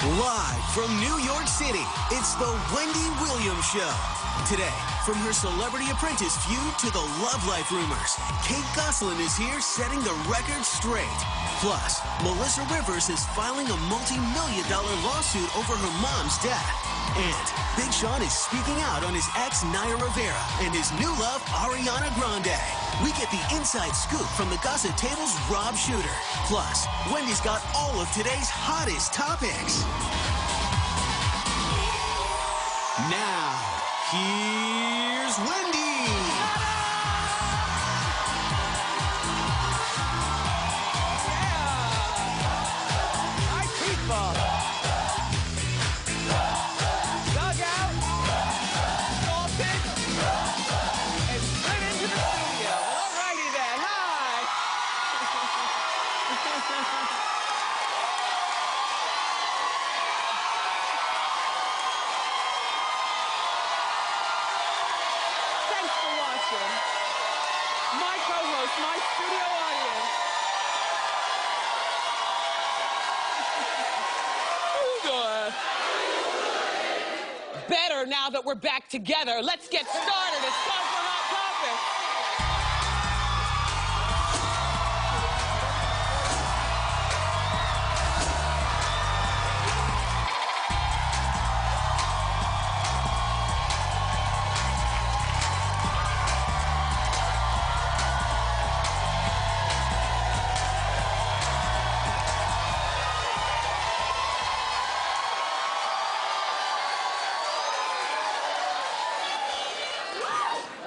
Live from New York City, it's the Wendy Williams Show. Today, from her Celebrity Apprentice feud to the love life rumors, Kate Gosselin is here setting the record straight. Plus, Melissa Rivers is filing a multi-million-dollar lawsuit over her mom's death. And Big Sean is speaking out on his ex, Naya Rivera, and his new love, Ariana Grande. We get the inside scoop from the Gossip Table's Rob Shooter. Plus, Wendy's got all of today's hottest topics. Now, here's Wendy. Hi, people. Dug out, salted, and straight into the studio. Well, all righty then. Hi. Thanks for watching. My co-host, my studio audience. Better now that we're back together. Let's get started. It's time for Hot Topics.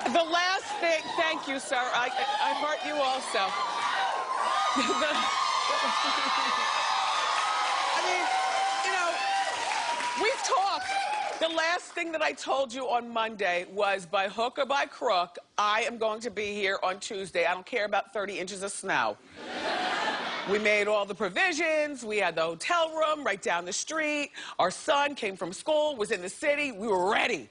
The last thing, thank you, sir. I hurt you also. I mean, we've talked. The last thing that I told you on Monday was, by hook or by crook, I am going to be here on Tuesday. I don't care about 30 inches of snow. We made all the provisions. We had the hotel room right down the street. Our son came from school, was in the city. We were ready.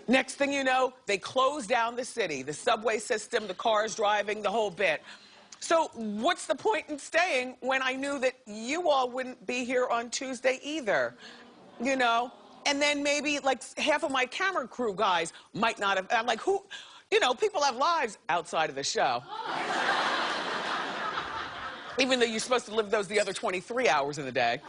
Next thing you know, they closed down the city, the subway system, the cars driving, the whole bit. So what's the point in staying when I knew that you all wouldn't be here on Tuesday either, you know? And then maybe like half of my camera crew guys might not have, I'm like, who, you know, people have lives outside of the show. Even though you're supposed to live those the other 23 hours in the day.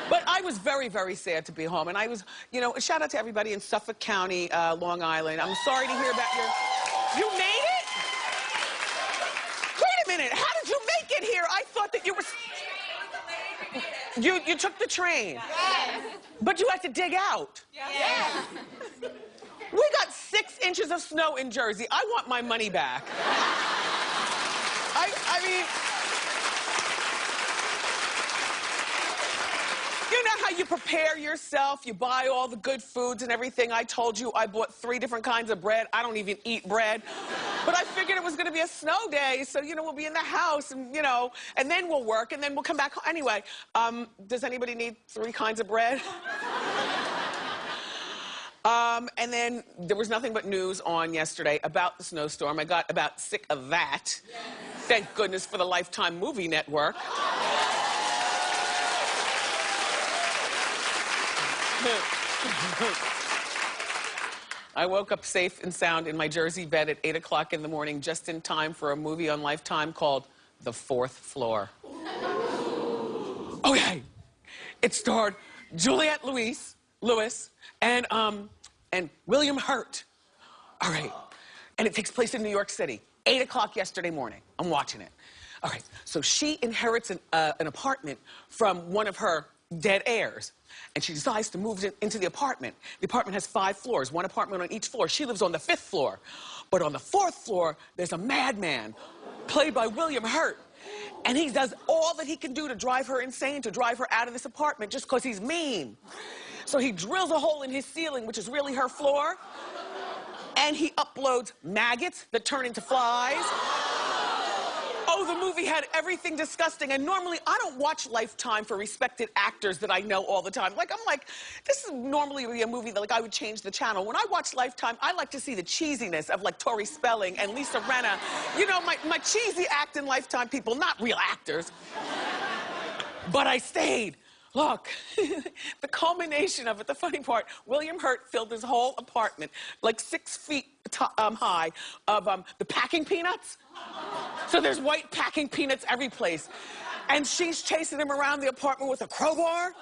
But I was very, very sad to be home. And I was, you know, shout out to everybody in Suffolk County, Long Island. I'm sorry to hear about your... You made it? Wait a minute. How did you make it here? I thought that you were... You took the train? Yes. But you had to dig out? Yes. We got 6 inches of snow in Jersey. I want my money back. I mean... You know how you prepare yourself, you buy all the good foods and everything. I told you I bought 3 different kinds of bread. I don't even eat bread. But I figured it was going to be a snow day, so, you know, we'll be in the house and, you know, and then we'll work and then we'll come back home. Anyway, does anybody need 3 kinds of bread? And then there was nothing but news on yesterday about the snowstorm. I got about sick of that. Yes. Thank goodness for the Lifetime Movie Network. I woke up safe and sound in my Jersey bed at 8 o'clock in the morning, just in time for a movie on Lifetime called The Fourth Floor. Okay. It starred Juliette Lewis and William Hurt. All right. And it takes place in New York City. 8 o'clock yesterday morning. I'm watching it. All right. So she inherits an apartment from one of her dead heirs. And she decides to move into the apartment. The apartment has 5 floors, 1 apartment on each floor. She lives on the 5th floor. But on the 4th floor, there's a madman, played by William Hurt. And he does all that he can do to drive her insane, to drive her out of this apartment just because he's mean. So he drills a hole in his ceiling, which is really her floor. And he uploads maggots that turn into flies. Oh, the movie had everything disgusting. And normally, I don't watch Lifetime for respected actors that I know all the time. Like, I'm like, this is normally a movie that, like, I would change the channel. When I watch Lifetime, I like to see the cheesiness of, like, Tori Spelling and Lisa Rinna. You know, my cheesy act in Lifetime people, not real actors. But I stayed. Look, the culmination of it, the funny part, William Hurt filled his whole apartment, like 6 feet high, of the packing peanuts. So there's white packing peanuts every place. And she's chasing him around the apartment with a crowbar.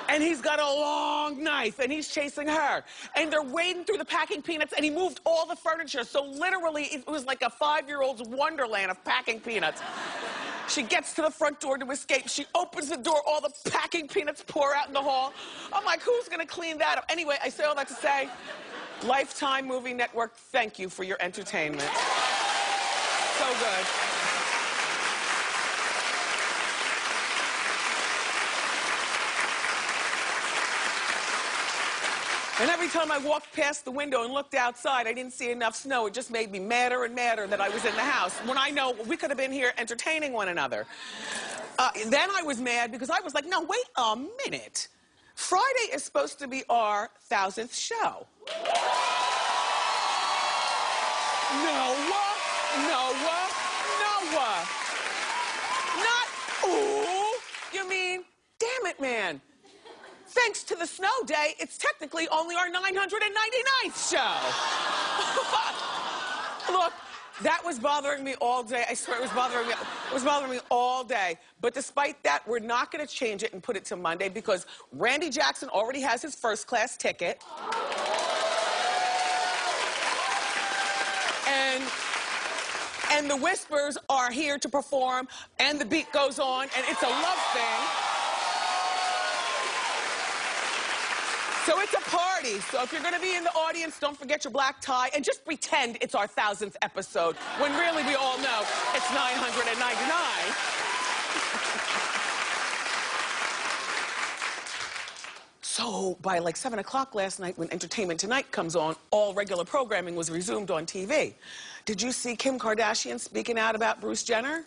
And he's got a long knife, and he's chasing her. And they're wading through the packing peanuts, and he moved all the furniture. So literally, it was like a 5-year-old's wonderland of packing peanuts. She gets to the front door to escape. She opens the door. All the packing peanuts pour out in the hall. I'm like, who's going to clean that up? Anyway, I say all that to say, Lifetime Movie Network, thank you for your entertainment. So good. And every time I walked past the window and looked outside, I didn't see enough snow. It just made me madder and madder that I was in the house, when I know we could have been here entertaining one another. Then I was mad because I was like, no, wait a minute. Friday is supposed to be our 1000th show. Not, ooh. You mean, damn it, man. Thanks to the snow day, it's technically only our 999th show. Look, that was bothering me all day. I swear it was bothering me. It was bothering me all day. But despite that, we're not going to change it and put it to Monday because Randy Jackson already has his first-class ticket. And the Whispers are here to perform, and the beat goes on, and it's a love thing. So it's a party. So if you're going to be in the audience, don't forget your black tie and just pretend it's our 1000th episode when really we all know it's 999. So by like 7 o'clock last night when Entertainment Tonight comes on, all regular programming was resumed on TV. Did you see Kim Kardashian speaking out about Bruce Jenner?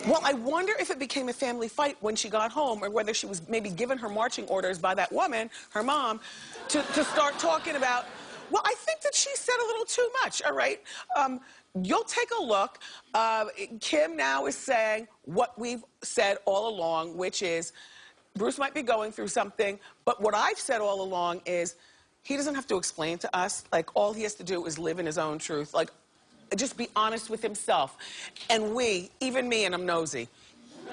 Well, I wonder if it became a family fight when she got home or whether she was maybe given her marching orders by that woman, her mom, to start talking about, well, I think that she said a little too much, all right? You'll take a look. Kim now is saying what we've said all along, which is Bruce might be going through something, but what I've said all along is he doesn't have to explain to us. Like, all he has to do is live in his own truth. Like, just be honest with himself. And we, even me, and I'm nosy,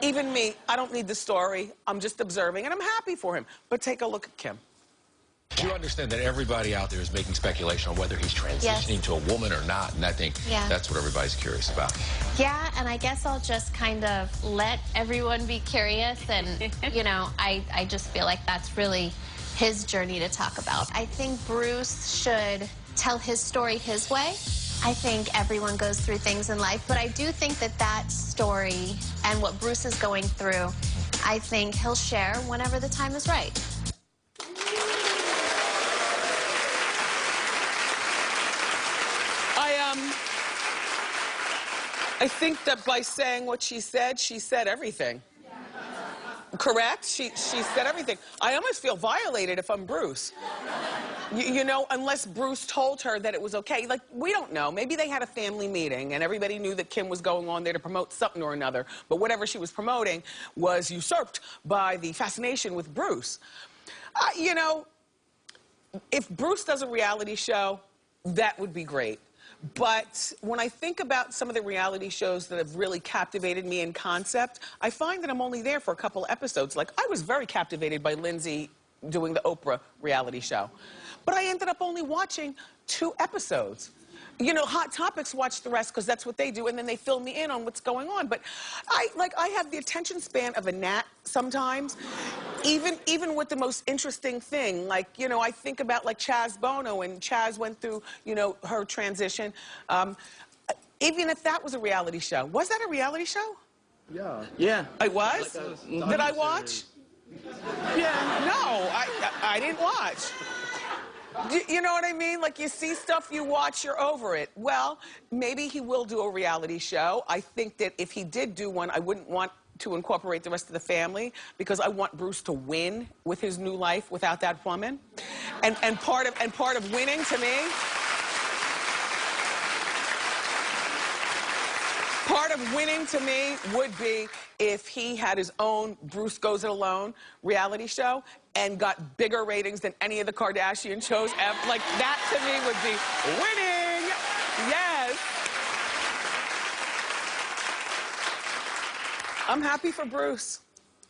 even me, I don't need the story. I'm just observing, and I'm happy for him. But take a look at Kim. You understand that everybody out there is making speculation on whether he's transitioning to a woman or not, and I think that's what everybody's curious about. Yeah, and I guess I'll just kind of let everyone be curious, and, you know, I just feel like that's really his journey to talk about. I think Bruce should tell his story his way. I think everyone goes through things in life, but I do think that that story and what Bruce is going through, I think he'll share whenever the time is right. I think that by saying what she said everything. Correct? She said everything. I almost feel violated if I'm Bruce. You know, unless Bruce told her that it was okay. Like, we don't know. Maybe they had a family meeting and everybody knew that Kim was going on there to promote something or another. But whatever she was promoting was usurped by the fascination with Bruce. You know, if Bruce does a reality show, that would be great. But when I think about some of the reality shows that have really captivated me in concept, I find that I'm only there for a couple episodes. Like, I was very captivated by Lindsay doing the Oprah reality show. But I ended up only watching 2 episodes. You know, Hot Topics watch the rest because that's what they do, and then they fill me in on what's going on. But I have the attention span of a gnat sometimes, even with the most interesting thing. Like, you know, I think about like Chaz Bono, and Chaz went through, you know, her transition. Even if that was a reality show. Was that a reality show? Yeah. Yeah. It was? Like Did I watch? Yeah. No, I didn't watch. You know what I mean? Like, you see stuff, you watch, you're over it. Well, maybe he will do a reality show. I think that if he did do one, I wouldn't want to incorporate the rest of the family because I want Bruce to win with his new life without that woman. And part of winning to me, part of winning to me would be if he had his own Bruce Goes It Alone reality show and got bigger ratings than any of the Kardashian shows ever. Like, that to me would be winning. Yes. I'm happy for Bruce.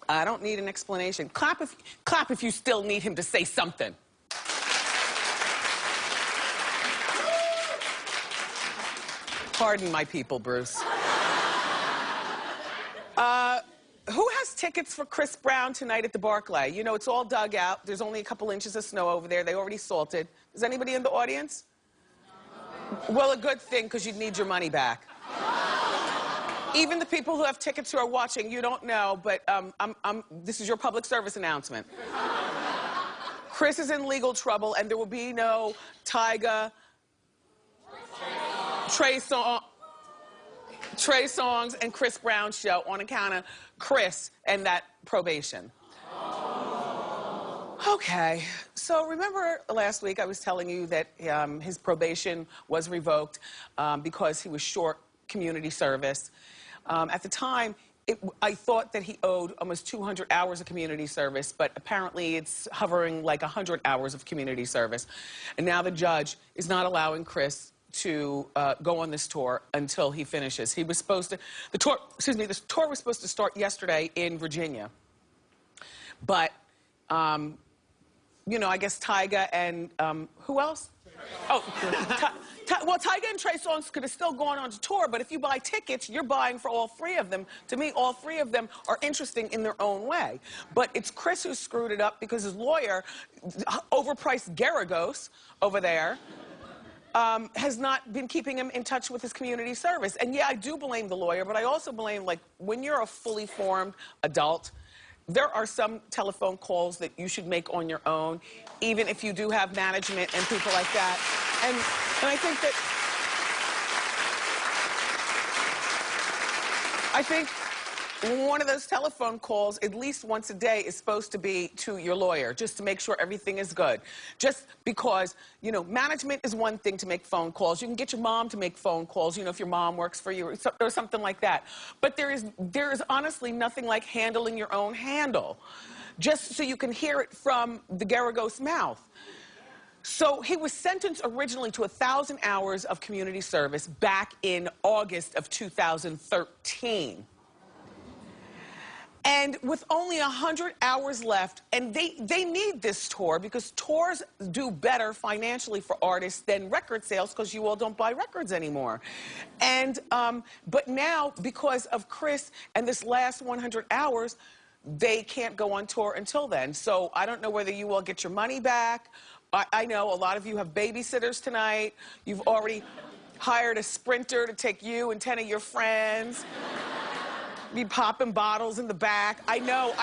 I don't need an explanation. Clap if you still need him to say something. Pardon my people, Bruce. Who has tickets for Chris Brown tonight at the Barclay? You know, it's all dug out. There's only a couple inches of snow over there. They already salted. Is anybody in the audience? Well, a good thing, because you'd need your money back. Even the people who have tickets who are watching, you don't know, but this is your public service announcement. Chris is in legal trouble, and there will be no Tyga, Trey Songz and Chris Brown show on account of Chris and that probation. Okay, so remember last week I was telling you that his probation was revoked because he was short community service. At the time, I thought that he owed almost 200 hours of community service, but apparently it's hovering like 100 hours of community service. And now the judge is not allowing Chris to go on this tour until he finishes. He was supposed to, the tour was supposed to start yesterday in Virginia. But, you know, I guess Tyga and, who else? Oh, well, Tyga and Trey Songz could have still gone on to tour, but if you buy tickets, you're buying for all three of them. To me, all three of them are interesting in their own way. But it's Chris who screwed it up because his lawyer, overpriced Garagos over there, has not been keeping him in touch with his community service. And yeah, I do blame the lawyer, but I also blame, like, when you're a fully formed adult, there are some telephone calls that you should make on your own, even if you do have management and people like that. And I think that, one of those telephone calls, at least once a day, is supposed to be to your lawyer, just to make sure everything is good. Just because, you know, management is one thing to make phone calls. You can get your mom to make phone calls, you know, if your mom works for you or something like that. But there is honestly nothing like handling your own handle, just so you can hear it from the Garagos' mouth. So he was sentenced originally to 1,000 hours of community service back in August of 2013. And with only 100 hours left, and they need this tour because tours do better financially for artists than record sales because you all don't buy records anymore. And, but now, because of Chris and this last 100 hours, they can't go on tour until then. So I don't know whether you all get your money back. I know a lot of you have babysitters tonight. You've already hired a sprinter to take you and 10 of your friends. Be popping bottles in the back. I know.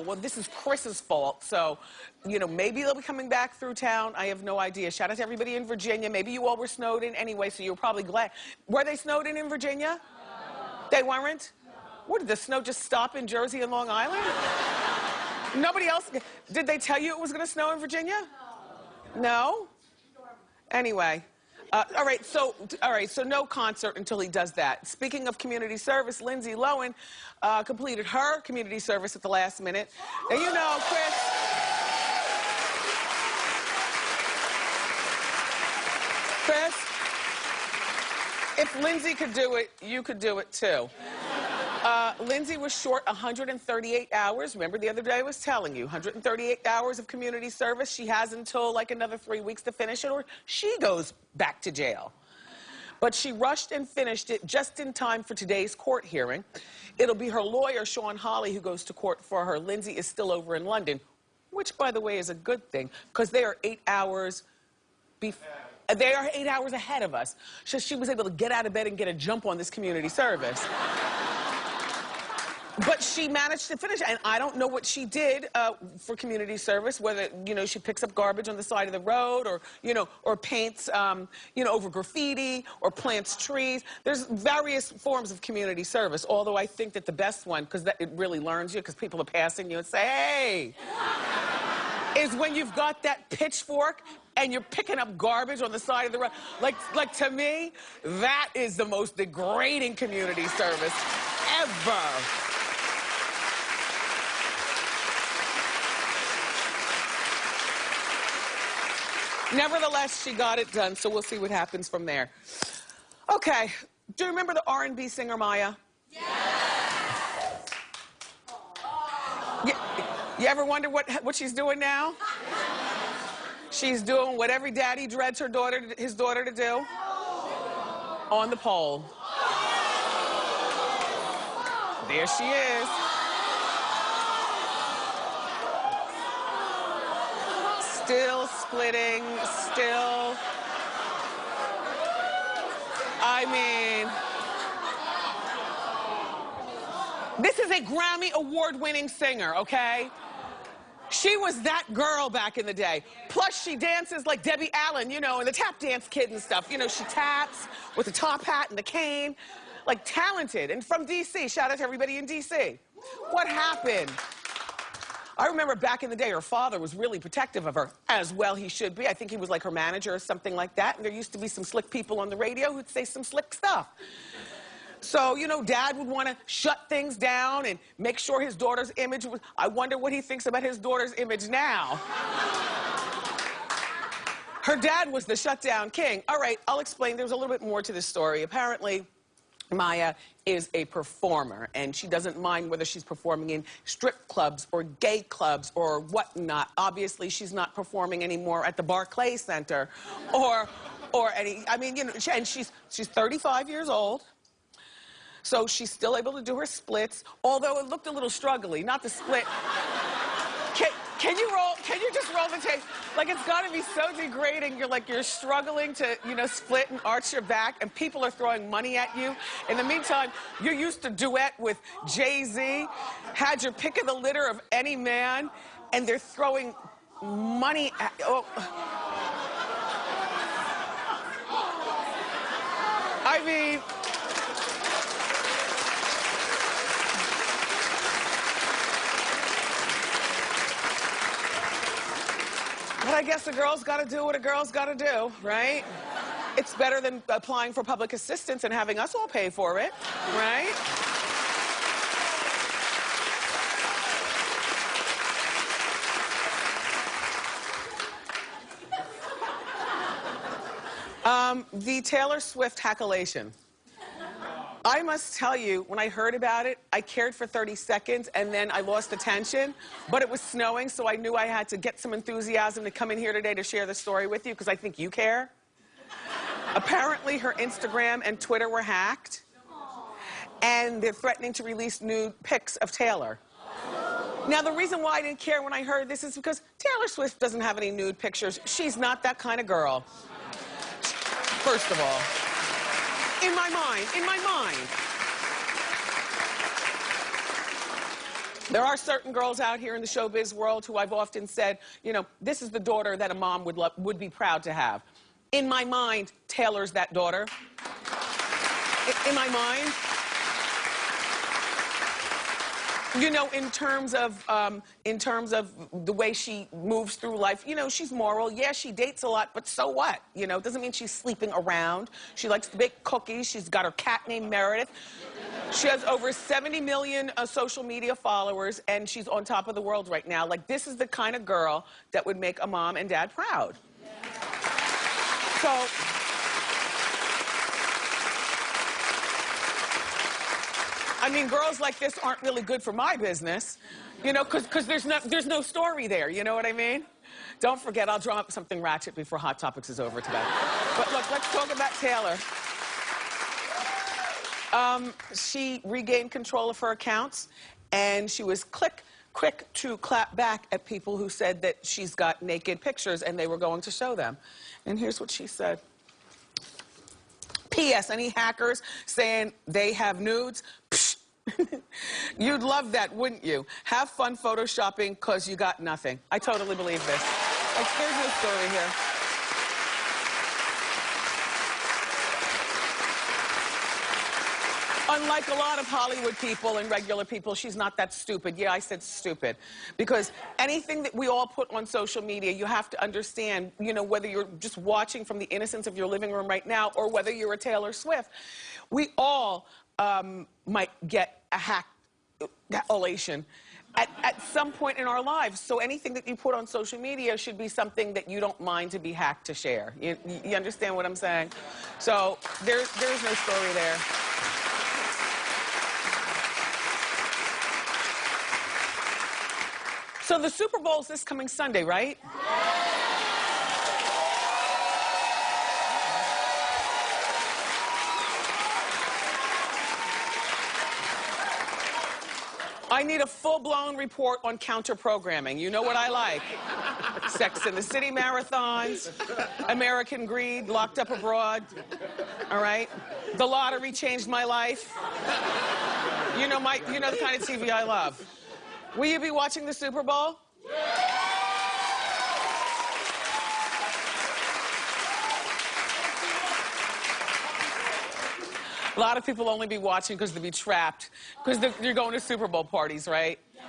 Well, this is Chris's fault, so, you know, maybe they'll be coming back through town. I have no idea. Shout out to everybody in Virginia. Maybe you all were snowed in anyway, so you're probably glad. Were they snowed in Virginia? No. They weren't? No. What, did the snow just stop in Jersey and Long Island? Nobody else? Did they tell you it was going to snow in Virginia? No. No? Anyway. All right, so no concert until he does that. Speaking of community service, Lindsay Lohan completed her community service at the last minute. And you know, Chris, if Lindsay could do it, you could do it too. Lindsay was short 138 hours. Remember the other day I was telling you, 138 hours of community service. She has until like another 3 weeks to finish it or she goes back to jail. But she rushed and finished it just in time for today's court hearing. It'll be her lawyer, Sean Hawley, who goes to court for her. Lindsay is still over in London, which, by the way, is a good thing because they are 8 hours they are 8 hours ahead of us. So she was able to get out of bed and get a jump on this community service. But she managed to finish, and I don't know what she did for community service, whether, you know, she picks up garbage on the side of the road or, you know, or paints, you know, over graffiti or plants trees. There's various forms of community service, although I think that the best one, because it really learns you, because people are passing you and say, hey, is when you've got that pitchfork and you're picking up garbage on the side of the road. Like to me, that is the most degrading community service ever. Nevertheless, she got it done, so we'll see what happens from there. Okay, do you remember the R&B singer Maya? You ever wonder what she's doing now? She's doing what every daddy dreads his daughter to do. On the pole. There she is. Still splitting, still. I mean, this is a Grammy award-winning singer, okay? She was that girl back in the day. Plus, she dances like Debbie Allen, you know, and the tap dance kid and stuff. You know, she taps with the top hat and the cane. Like, talented. And from D.C. Shout out to everybody in D.C. What happened? I remember back in the day, her father was really protective of her, as well he should be. I think he was like her manager or something like that. And there used to be some slick people on the radio who'd say some slick stuff. So, you know, Dad would want to shut things down and make sure his daughter's image was... I wonder what he thinks about his daughter's image now. Her dad was the shutdown king. All right, I'll explain. There's a little bit more to this story. Apparently, Maya is a performer, and she doesn't mind whether she's performing in strip clubs or gay clubs or whatnot. Obviously, she's not performing anymore at the Barclays Center or any... I mean, you know, and she's 35 years old. So she's still able to do her splits, although it looked a little struggly, not the split. Can you just roll the tape? Like, it's gotta be so degrading. You're struggling to, you know, split and arch your back, and people are throwing money at you. In the meantime, you're used to duet with Jay-Z, had your pick of the litter of any man, and they're throwing money at... Oh. I mean... But I guess a girl's got to do what a girl's got to do, right? It's better than applying for public assistance and having us all pay for it, right? The Taylor Swift hackalation. I must tell you, when I heard about it, I cared for 30 seconds, and then I lost attention. But it was snowing, so I knew I had to get some enthusiasm to come in here today to share the story with you, because I think you care. Apparently, her Instagram and Twitter were hacked, and they're threatening to release nude pics of Taylor. Now, the reason why I didn't care when I heard this is because Taylor Swift doesn't have any nude pictures. She's not that kind of girl, first of all. In my mind. There are certain girls out here in the showbiz world who I've often said, you know, this is the daughter that a mom would be proud to have. In my mind, Taylor's that daughter. In my mind. You know, in terms of the way she moves through life, you know, she's moral. Yeah, she dates a lot, but so what? You know, it doesn't mean she's sleeping around. She likes to bake cookies. She's got her cat named Meredith. She has over 70 million social media followers, and she's on top of the world right now. Like, this is the kind of girl that would make a mom and dad proud. So... I mean, girls like this aren't really good for my business, you know, because there's no story there, you know what I mean? Don't forget, I'll draw up something ratchet before Hot Topics is over today. But look, let's talk about Taylor. She regained control of her accounts, and she was quick to clap back at people who said that she's got naked pictures and they were going to show them. And here's what she said. P.S. Any hackers saying they have nudes? Psh. You'd love that, wouldn't you? Have fun photoshopping because you got nothing. I totally believe this. Like, there's no story here. Unlike a lot of Hollywood people and regular people, she's not that stupid. Yeah, I said stupid. Because anything that we all put on social media, you have to understand, you know, whether you're just watching from the innocence of your living room right now or whether you're a Taylor Swift, we all might get a hack-elation at some point in our lives. So anything that you put on social media should be something that you don't mind to be hacked to share. You understand what I'm saying? So there's no story there. So the Super Bowl's this coming Sunday, right? I need a full-blown report on counter-programming. You know what I like. Sex and the City marathons, American Greed, Locked Up Abroad, all right? The Lottery changed my life. You know the kind of TV I love. Will you be watching the Super Bowl? A lot of people only be watching because they'll be trapped. Because you're going to Super Bowl parties, right? Yes.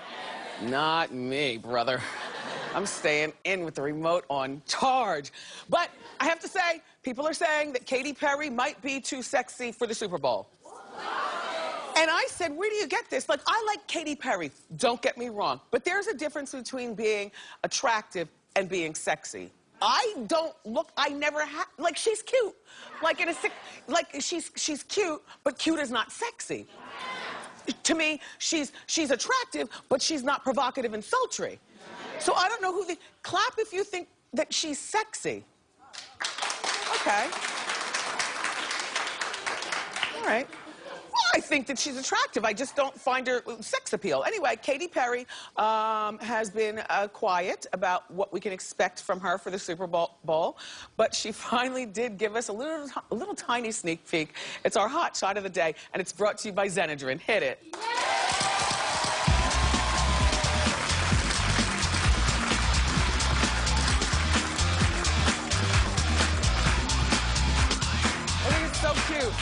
Not me, brother. I'm staying in with the remote on charge. But I have to say, people are saying that Katy Perry might be too sexy for the Super Bowl. And I said, where do you get this? Like, I like Katy Perry, don't get me wrong. But there's a difference between being attractive and being sexy. I don't look, I never have, like, she's cute. Like, she's cute, but cute is not sexy. To me, she's attractive, but she's not provocative and sultry. So I don't know who clap if you think that she's sexy. Okay. All right. I think that she's attractive. I just don't find her sex appeal. Anyway, Katy Perry has been quiet about what we can expect from her for the Super Bowl, but she finally did give us a little tiny sneak peek. It's our hot shot of the day, and it's brought to you by Zenadrin. Hit it. I think it's so cute.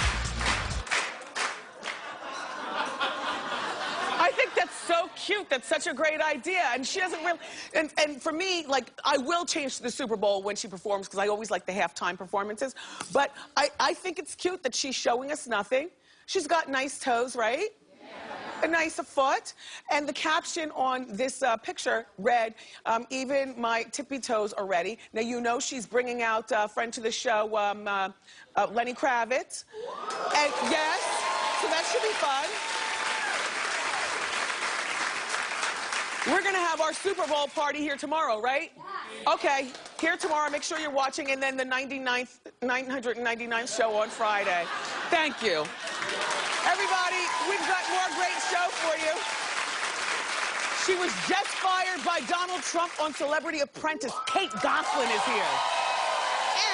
I think that's so cute. That's such a great idea. And she doesn't really... And for me, like, I will change to the Super Bowl when she performs because I always like the halftime performances. But I think it's cute that she's showing us nothing. She's got nice toes, right? Yeah. A nice foot. And the caption on this picture read, even my tippy toes are ready. Now, you know she's bringing out a friend to the show, Lenny Kravitz. And yes, so that should be fun. We're going to have our Super Bowl party here tomorrow, right? Yeah. Okay, here tomorrow. Make sure you're watching, and then the 999th show on Friday. Thank you. Everybody, we've got more great show for you. She was just fired by Donald Trump on Celebrity Apprentice. Kate Gosselin is here.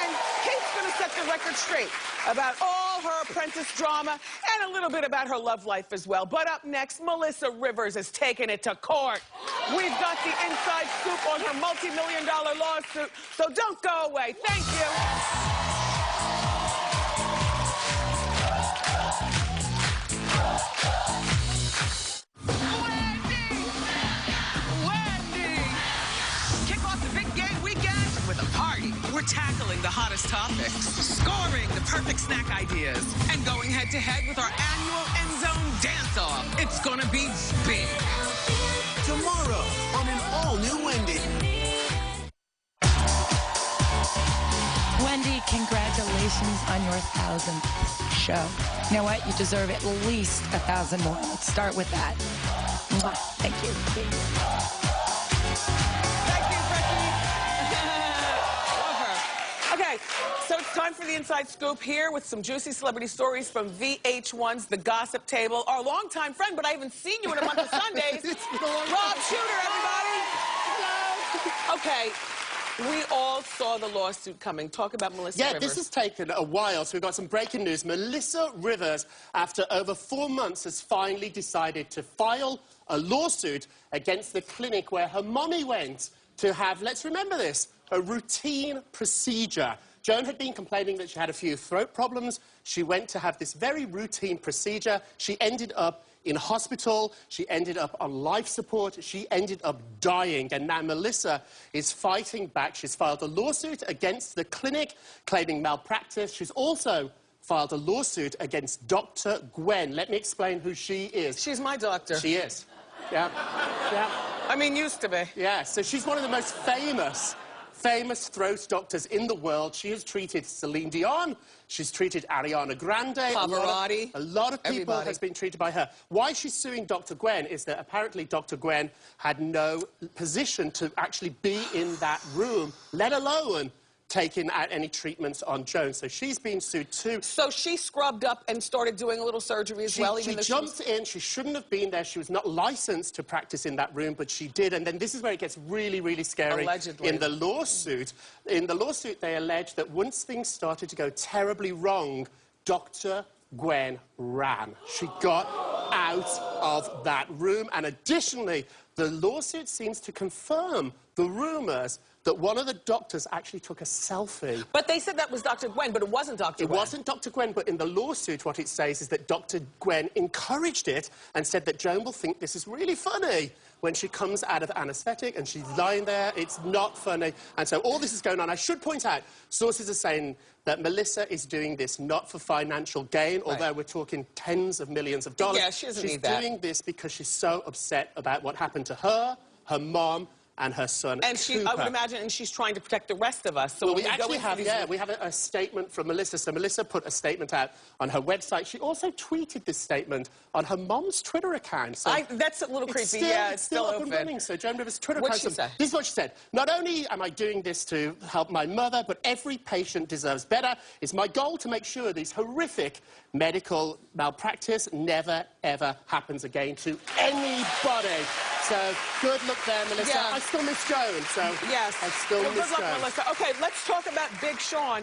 And Kate's going to set the record straight about all her Apprentice drama and a little bit about her love life as well. But up next, Melissa Rivers is taking it to court. We've got the inside scoop on her multi-million-dollar lawsuit, so don't go away. Thank you. Wendy! Kick off the big game weekend with a party. We're tackling the hottest topics, scoring the perfect snack ideas, and going head-to-head with our annual End Zone Dance-Off. It's gonna be big. Tomorrow on an all-new Wendy. Wendy, congratulations on your 1,000th show. You know what? You deserve at least 1,000 more. Let's start with that. Mwah. Thank you. Thank you, Becky. Love her. Okay, so it's time for the Inside Scoop here with some juicy celebrity stories from VH1's The Gossip Table. Our longtime friend, but I haven't seen you in a month of Sundays. Rob Shooter, everybody. Hello. Okay. We all saw the lawsuit coming. Talk about Melissa Rivers. Yeah, this has taken a while, so we've got some breaking news. Melissa Rivers, after over 4 months, has finally decided to file a lawsuit against the clinic where her mommy went to have, let's remember this, a routine procedure. Joan had been complaining that she had a few throat problems. She went to have this very routine procedure. She ended up in hospital. She ended up on life support. She ended up dying. And now Melissa is fighting back. She's filed a lawsuit against the clinic, claiming malpractice. She's also filed a lawsuit against Dr. Gwen. Let me explain who she is. She's my doctor. She is. Yeah. Yeah. I mean, used to be. Yeah, so she's one of the most famous throat doctors in the world. She has treated Celine Dion. She's treated Ariana Grande. Pavarotti. A lot of people Everybody. has been treated by her. Why she's suing Dr. Gwen is that apparently Dr. Gwen had no position to actually be in that room, let alone taking out any treatments on Joan. So she's been sued too. So she scrubbed up and started doing a little surgery as well? She jumped in. She shouldn't have been there. She was not licensed to practice in that room, but she did. And then this is where it gets really, really scary. Allegedly. In the lawsuit, they allege that once things started to go terribly wrong, Dr. Gwen ran. She got out of that room. And additionally, the lawsuit seems to confirm the rumours that one of the doctors actually took a selfie. But they said that was Dr. Gwen, but it wasn't Dr. Gwen. It wasn't Dr. Gwen, but in the lawsuit, what it says is that Dr. Gwen encouraged it and said that Joan will think this is really funny when she comes out of anaesthetic and she's lying there. It's not funny. And so all this is going on. I should point out, sources are saying that Melissa is doing this not for financial gain, although we're talking tens of millions of dollars. Yeah, she doesn't need that. She's doing this because she's so upset about what happened to her, her mom, and her son, and she, I would imagine, and she's trying to protect the rest of us. So well, we actually have, we have a statement from Melissa. So Melissa put a statement out on her website. She also tweeted this statement on her mom's Twitter account. So that's a little creepy. It's still up and running. So Joan Rivers' Twitter account. What'd she say? This is what she said. Not only am I doing this to help my mother, but every patient deserves better. It's my goal to make sure these horrific medical malpractice never, ever happens again to anybody. So good luck there, Melissa. Yeah. I still miss Joan, so yes. I still miss good luck, Joan. Melissa. Okay, let's talk about Big Sean.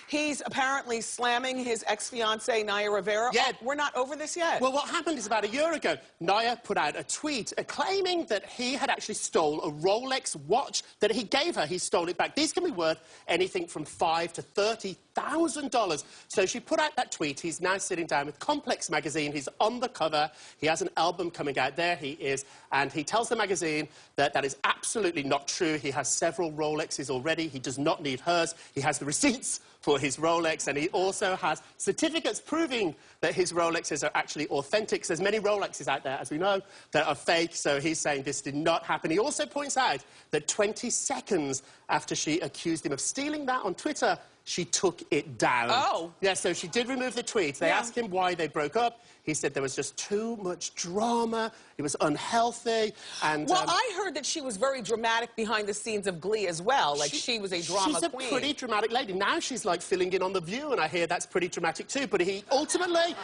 He's apparently slamming his ex-fiancée, Naya Rivera. Yeah. Oh, we're not over this yet. Well, what happened is about a year ago, Naya put out a tweet claiming that he had actually stole a Rolex watch that he gave her. He stole it back. These can be worth anything from $5,000 to $30,000. So she put out that tweet. He's now sitting down with Complex magazine. He's on the cover. He has an album coming out. There he is. And he tells the magazine that that is absolutely not true. He has several Rolexes already. He does not need hers. He has the receipts for his Rolex, and he also has certificates proving that his Rolexes are actually authentic. There's many Rolexes out there, as we know, that are fake, so he's saying this did not happen. He also points out that 20 seconds after she accused him of stealing that on Twitter, she took it down. Oh. Yeah, so she did remove the tweets. They asked him why they broke up. He said there was just too much drama. It was unhealthy. And well, I heard that she was very dramatic behind the scenes of Glee as well. Like she was a drama queen. She's a pretty dramatic lady. Now she's like filling in on The View, and I hear that's pretty dramatic too. But he ultimately,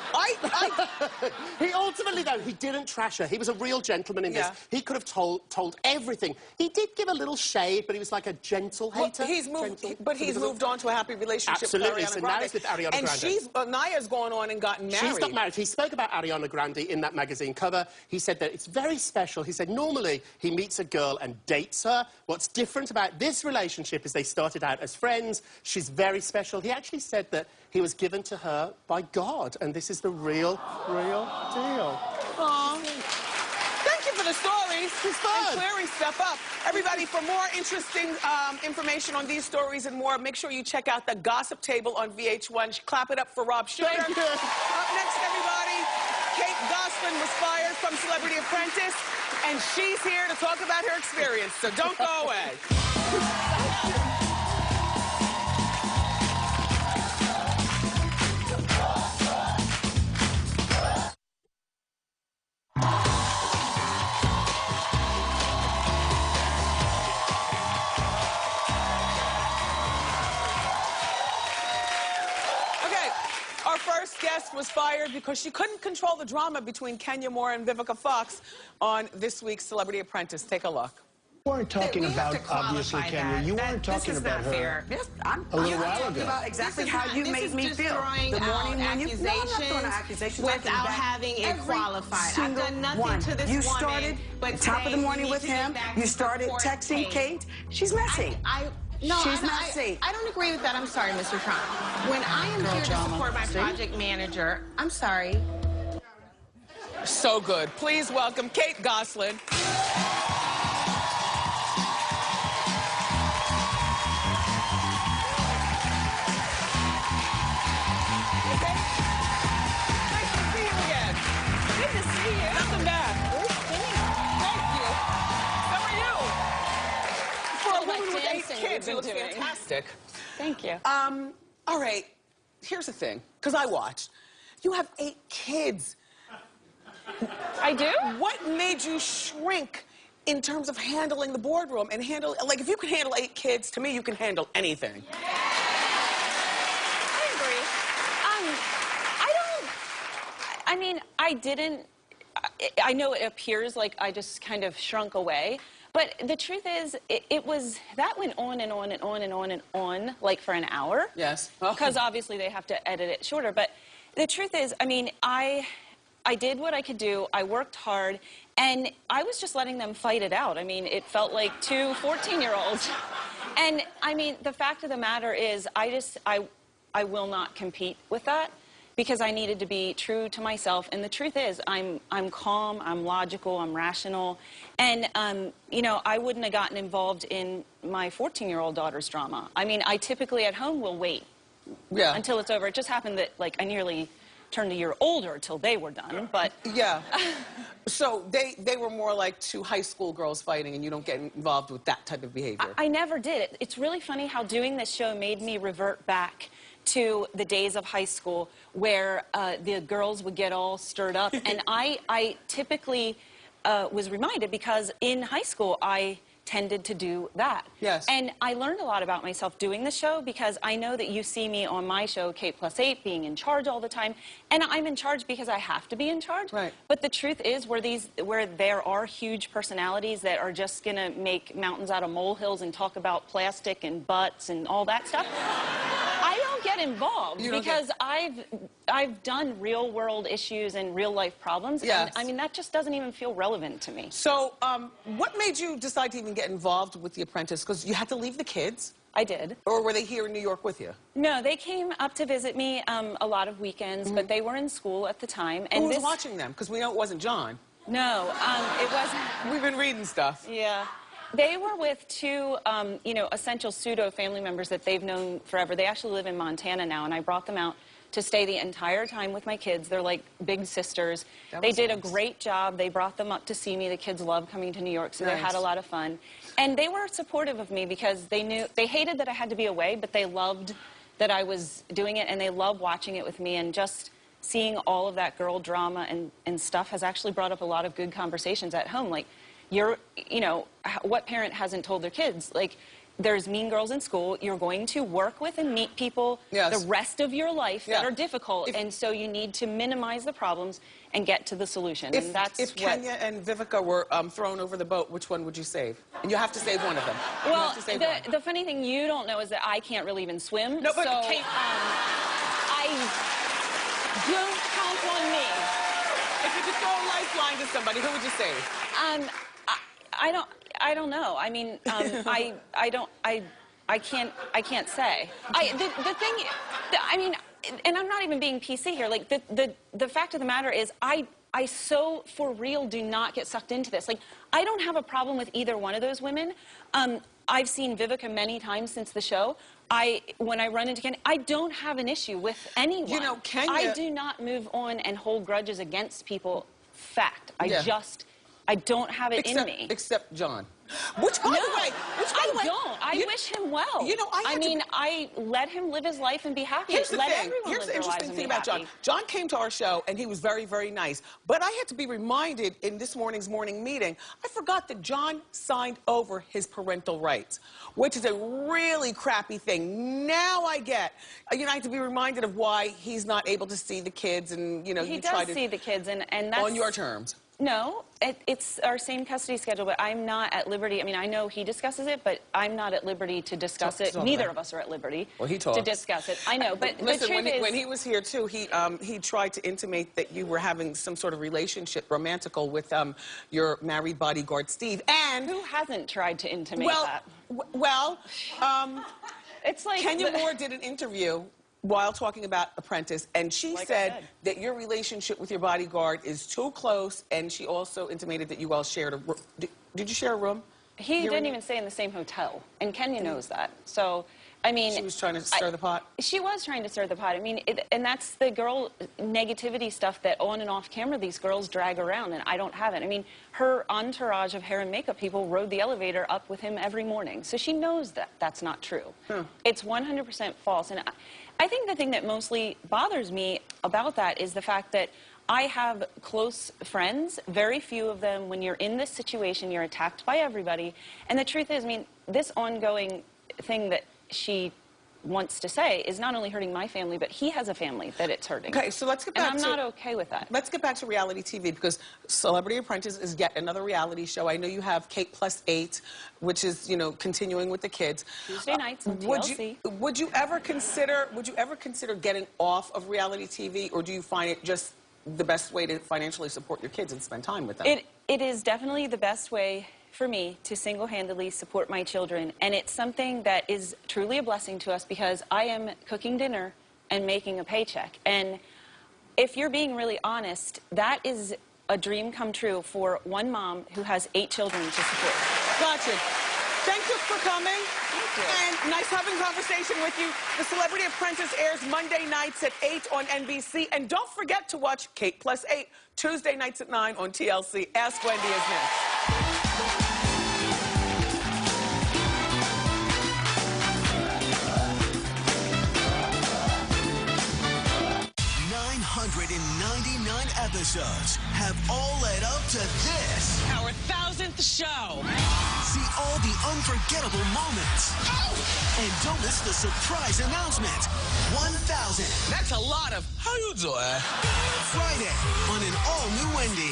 he ultimately though he didn't trash her. He was a real gentleman in this. He could have told everything. He did give a little shade, but he was like a gentle hater. Well, he's moved on to a happy relationship. Absolutely. With Ariana so Grande. now he's with Ariana Grande. And Naya's gone on and gotten married. She's got married. He spoke about Ariana Grande in that magazine cover. He said that it's very special. He said normally he meets a girl and dates her. What's different about this relationship is they started out as friends. She's very special. He actually said that he was given to her by God, and this is the real deal. Aww. Thank you for the stories. It's fun. And clearing stuff up. Everybody, for more interesting information on these stories and more, make sure you check out the Gossip Table on VH1. Clap it up for Rob Shooter. Thank you. Up next, everybody, Kate Gosselin was fired from Celebrity Apprentice, and she's here to talk about her experience, so don't go away. Our first guest was fired because she couldn't control the drama between Kenya Moore and Vivica Fox on this week's Celebrity Apprentice. Take a look. You weren't talking about, obviously, Kenya. You weren't talking about her fair. a little while ago. About exactly how you made me feel. The morning when you... No, I'm not throwing accusations. Without having it qualified. I've done nothing to this woman. You started top of the morning with him. You started texting Kate. She's messy. No, She's messy. I don't agree with that. I'm sorry, Mr. Trump. When I am here to support my project manager, I'm sorry. So good. Please welcome Kate Gosselin. Welcome back. Thank you. How are you? For a woman with 8 kids, you look fantastic. Thank you. All right. Here's the thing, because I watched. You have 8 kids. I do? What made you shrink in terms of handling the boardroom and handle, like, if you can handle 8 kids, to me, you can handle anything. I agree. I mean, I didn't. I know it appears like I just kind of shrunk away, but the truth is, that went on and on and on and on and on, like for an hour. Yes. Because obviously they have to edit it shorter. But the truth is, I mean, I did what I could do. I worked hard, and I was just letting them fight it out. I mean, it felt like 2 14-year-olds. And I mean, the fact of the matter is, I will not compete with that, because I needed to be true to myself. And the truth is, I'm calm, I'm logical, I'm rational. And, you know, I wouldn't have gotten involved in my 14-year-old daughter's drama. I mean, I typically at home will wait until it's over. It just happened that, like, I nearly turned a year older until they were done, but... Yeah. So they were more like 2 high school girls fighting, and you don't get involved with that type of behavior. I never did. It's really funny how doing this show made me revert back to the days of high school where the girls would get all stirred up. And I typically was reminded, because in high school I tended to do that. Yes. And I learned a lot about myself doing the show, because I know that you see me on my show, Kate+8, being in charge all the time. And I'm in charge because I have to be in charge. Right. But the truth is, where there are huge personalities that are just going to make mountains out of molehills and talk about plastic and butts and all that stuff, I don't get involved, because I've done real world issues and real life problems. Yes. And I mean, that just doesn't even feel relevant to me. So what made you decide to even get involved with The Apprentice? Because you had to leave the kids. I did. Or were they here in New York with you? No, they came up to visit me a lot of weekends, but they were in school at the time. And who was watching them? Because we know it wasn't John. No, it wasn't. We've been reading stuff. Yeah. They were with 2, you know, essential pseudo family members that they've known forever. They actually live in Montana now, and I brought them out to stay the entire time with my kids. They're like big sisters. They did a great job. They brought them up to see me. The kids love coming to New York, so they had a lot of fun. And they were supportive of me, because they hated that I had to be away, but they loved that I was doing it, and they loved watching it with me. And just seeing all of that girl drama and stuff has actually brought up a lot of good conversations at home. Like, you know, what parent hasn't told their kids, like, there's mean girls in school, you're going to work with and meet people the rest of your life that are difficult, and so you need to minimize the problems and get to the solution. And that's if Kenya and Vivica were thrown over the boat, which one would you save? And you have to save one of them. Well, the funny thing you don't know is that I can't really even swim. No, but so, Kate... don't count on me. If you could throw a lifeline to somebody, who would you save? I don't know. I mean, I can't say. The thing, I mean, and I'm not even being PC here. Like, the fact of the matter is, I so for real do not get sucked into this. Like, I don't have a problem with either one of those women. I've seen Vivica many times since the show. When I run into Kenya, I don't have an issue with anyone. You know, Kenya... I do not move on and hold grudges against people. Fact. I don't have it in me. Except John. Which, by the way... I don't. I wish him well. You know, I let him live his life and be happy. Here's the let thing. everyone Here's live the their lives interesting and thing be about John. happy. John came to our show, and he was very, very nice. But I had to be reminded in this morning's morning meeting, I forgot that John signed over his parental rights, which is a really crappy thing. Now I get, you know, I have to be reminded of why he's not able to see the kids, and, you know, He does see the kids, and that's... On your terms. No, it's our same custody schedule, but I'm not at liberty. I mean, I know he discusses it, but I'm not at liberty to discuss it. Neither of us are at liberty to discuss it. I know, but listen, the truth is... when he was here, too, he tried to intimate that you were having some sort of relationship, romantical, with your married bodyguard, Steve, and... Who hasn't tried to intimate that? It's like... Kenya Moore did an interview while talking about Apprentice, and she said that your relationship with your bodyguard is too close, and she also intimated that you all shared a room. Did you share a room? He didn't even stay in the same hotel, and Kenya knows that. So, I mean... She was trying to stir the pot? She was trying to stir the pot. I mean, and that's the girl negativity stuff that on and off camera these girls drag around, and I don't have it. I mean, her entourage of hair and makeup people rode the elevator up with him every morning, so she knows that that's not true. It's 100% false, and I think the thing that mostly bothers me about that is the fact that I have close friends, very few of them. When you're in this situation, you're attacked by everybody. And the truth is, I mean, this ongoing thing that she wants to say is not only hurting my family, but he has a family that it's hurting. Okay, so let's get back and I'm not okay with that. Let's get back to reality TV, because Celebrity Apprentice is yet another reality show. I know you have Kate Plus 8, which is, you know, continuing with the kids. Tuesday nights on TLC. Would you ever consider getting off of reality TV, or do you find it just the best way to financially support your kids and spend time with them? It is definitely the best way for me to single-handedly support my children, and it's something that is truly a blessing to us because I am cooking dinner and making a paycheck. And if you're being really honest, that is a dream come true for one mom who has 8 children to support. Gotcha. Thank you for coming. Thank you. And nice having a conversation with you. The Celebrity Apprentice airs Monday nights at 8 on NBC. And don't forget to watch Kate Plus 8 Tuesday nights at 9 on TLC. Ask Wendy is next. 999 episodes have all led up to this. Our 1000th show. See all the unforgettable moments. And don't miss the surprise announcement. 1000. That's a lot of how you doing? Friday on an all-new Wendy.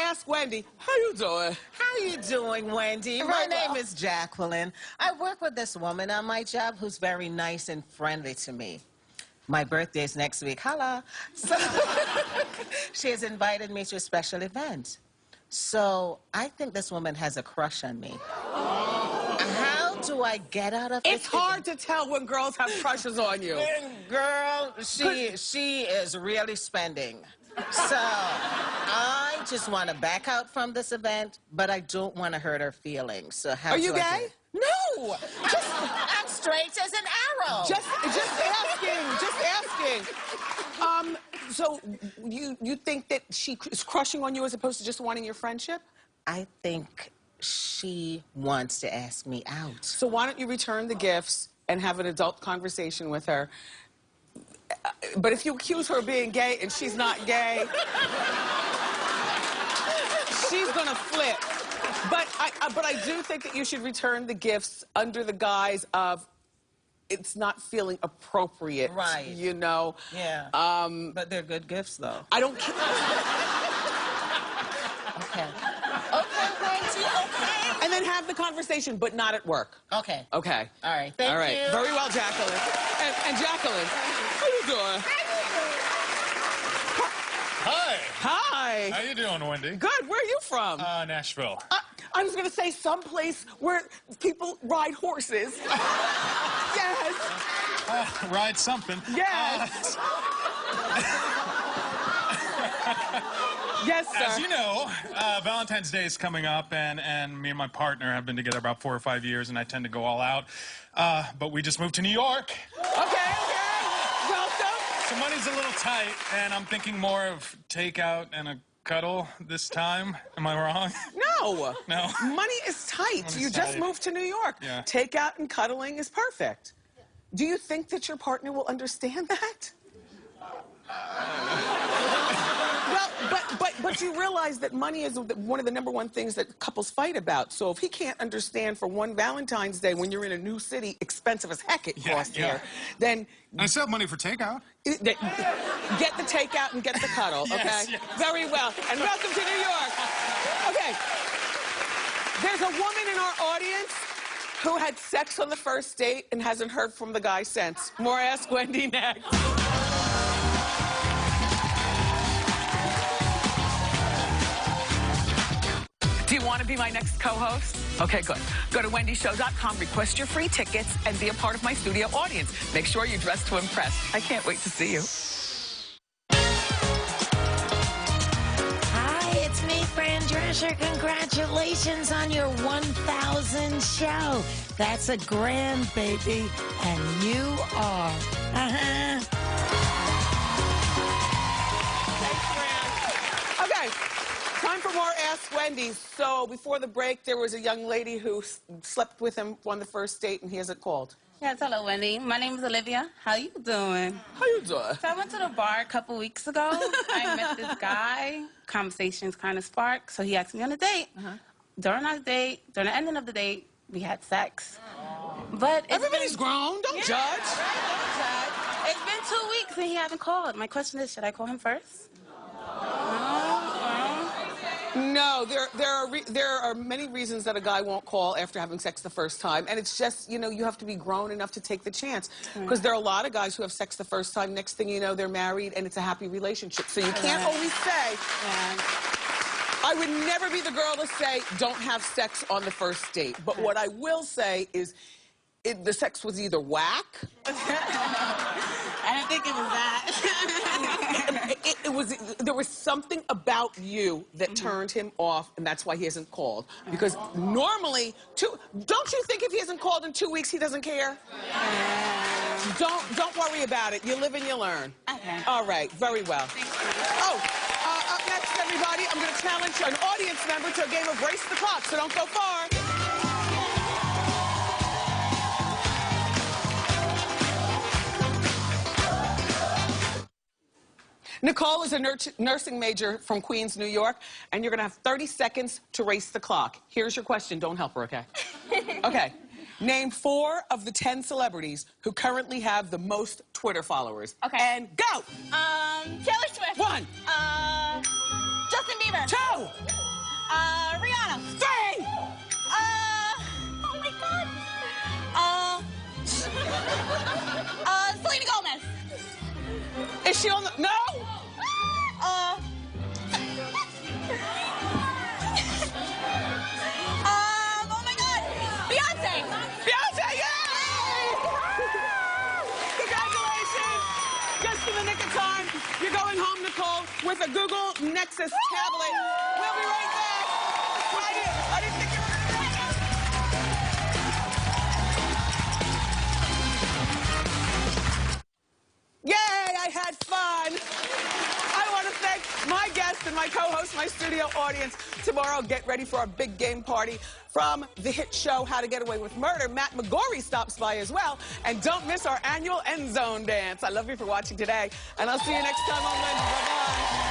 Ask Wendy. How you doing? How you doing, Wendy? My name is Jacqueline. I work with this woman on my job who's very nice and friendly to me. My birthday's next week. Holla. So she has invited me to a special event. So I think this woman has a crush on me. How do I get out of it? It's hard to tell when girls have crushes on you. Girl, she is really spending. So, I just want to back out from this event, but I don't want to hurt her feelings. So how Are you gay? No! I'm straight as an arrow. Just asking. So you think that she is crushing on you as opposed to just wanting your friendship? I think she wants to ask me out. So why don't you return the gifts and have an adult conversation with her? But if you accuse her of being gay and she's not gay, she's gonna flip. But I do think that you should return the gifts under the guise of it's not feeling appropriate. Right. You know? Yeah. But they're good gifts, though. I don't care. Okay. Okay, Wendy, okay. And then have the conversation, but not at work. Okay. Okay. All right, thank you. Very well, Jacqueline. And Jacqueline, how you doing? Hi. Hi. How you doing, Wendy? Good. Where are you from? Nashville. I was going to say someplace where people ride horses. Yes. Ride something. Yes. Yes, sir. As you know, Valentine's Day is coming up, and me and my partner have been together about 4 or 5 years, and I tend to go all out. But we just moved to New York. Okay. Welcome. So money's a little tight, and I'm thinking more of takeout and a cuddle this time. Am I wrong? No. No. Money is tight. You just moved to New York. Yeah. Takeout and cuddling is perfect. Do you think that your partner will understand that? Well, but you realize that money is one of the #1 things that couples fight about. So if he can't understand for one Valentine's Day when you're in a new city, expensive as heck it costs here, then... I still have money for takeout. Get the takeout and get the cuddle, okay? Yes. Very well. And welcome to New York. Okay. There's a woman in our audience who had sex on the first date and hasn't heard from the guy since. More Ask Wendy next. Do you want to be my next co-host? Okay, good. Go to wendyshow.com, request your free tickets, and be a part of my studio audience. Make sure you dress to impress. I can't wait to see you. Hi, it's me, Fran Drescher. Congratulations on your 1,000 show. That's a grand, baby. And you are. Thanks, Fran. Okay. Time for more Ask Wendy. So before the break, there was a young lady who slept with him on the first date, and he hasn't called. Yes, hello, Wendy. My name is Olivia. How you doing? How you doing? So I went to the bar a couple weeks ago. I met this guy. Conversations kind of sparked, so he asked me on a date. During our date, during the ending of the date, we had sex. But everybody's grown. Don't judge. Right? Don't judge. It's been 2 weeks and he hasn't called. My question is, should I call him first? No, there are many reasons that a guy won't call after having sex the first time, and it's just, you know, you have to be grown enough to take the chance, because there are a lot of guys who have sex the first time, next thing you know, they're married, and it's a happy relationship, so you can't always say, I would never be the girl to say, don't have sex on the first date, but what I will say is, the sex was either whack. I didn't think it was that. There was something about you that turned him off, and that's why he hasn't called. Because normally, don't you think if he hasn't called in 2 weeks, he doesn't care? Don't worry about it. You live and you learn. Okay. All right, very well. Oh, up next, everybody, I'm going to challenge an audience member to a game of Race the Clock, so don't go far. Nicole is a nursing major from Queens, New York, and you're going to have 30 seconds to race the clock. Here's your question. Don't help her, okay? Okay. Name 4 of the 10 celebrities who currently have the most Twitter followers. Okay. And go! Taylor Swift. 1. Justin Bieber. 2. Rihanna. 3. Oh my God. Selena Gomez. Is she on the... No! Oh my God. Beyonce. Beyonce, yay! Congratulations. Just in the nick of time. You're going home, Nicole, with a Google Nexus tablet. We'll be right back. I didn't think you were Yay, I had fun. I want to thank my guests and my co-host, my studio audience. Tomorrow, get ready for our big game party from the hit show How to Get Away with Murder. Matt McGorry stops by as well. And don't miss our annual End Zone dance. I love you for watching today. And I'll see you next time on Wednesday. Bye-bye.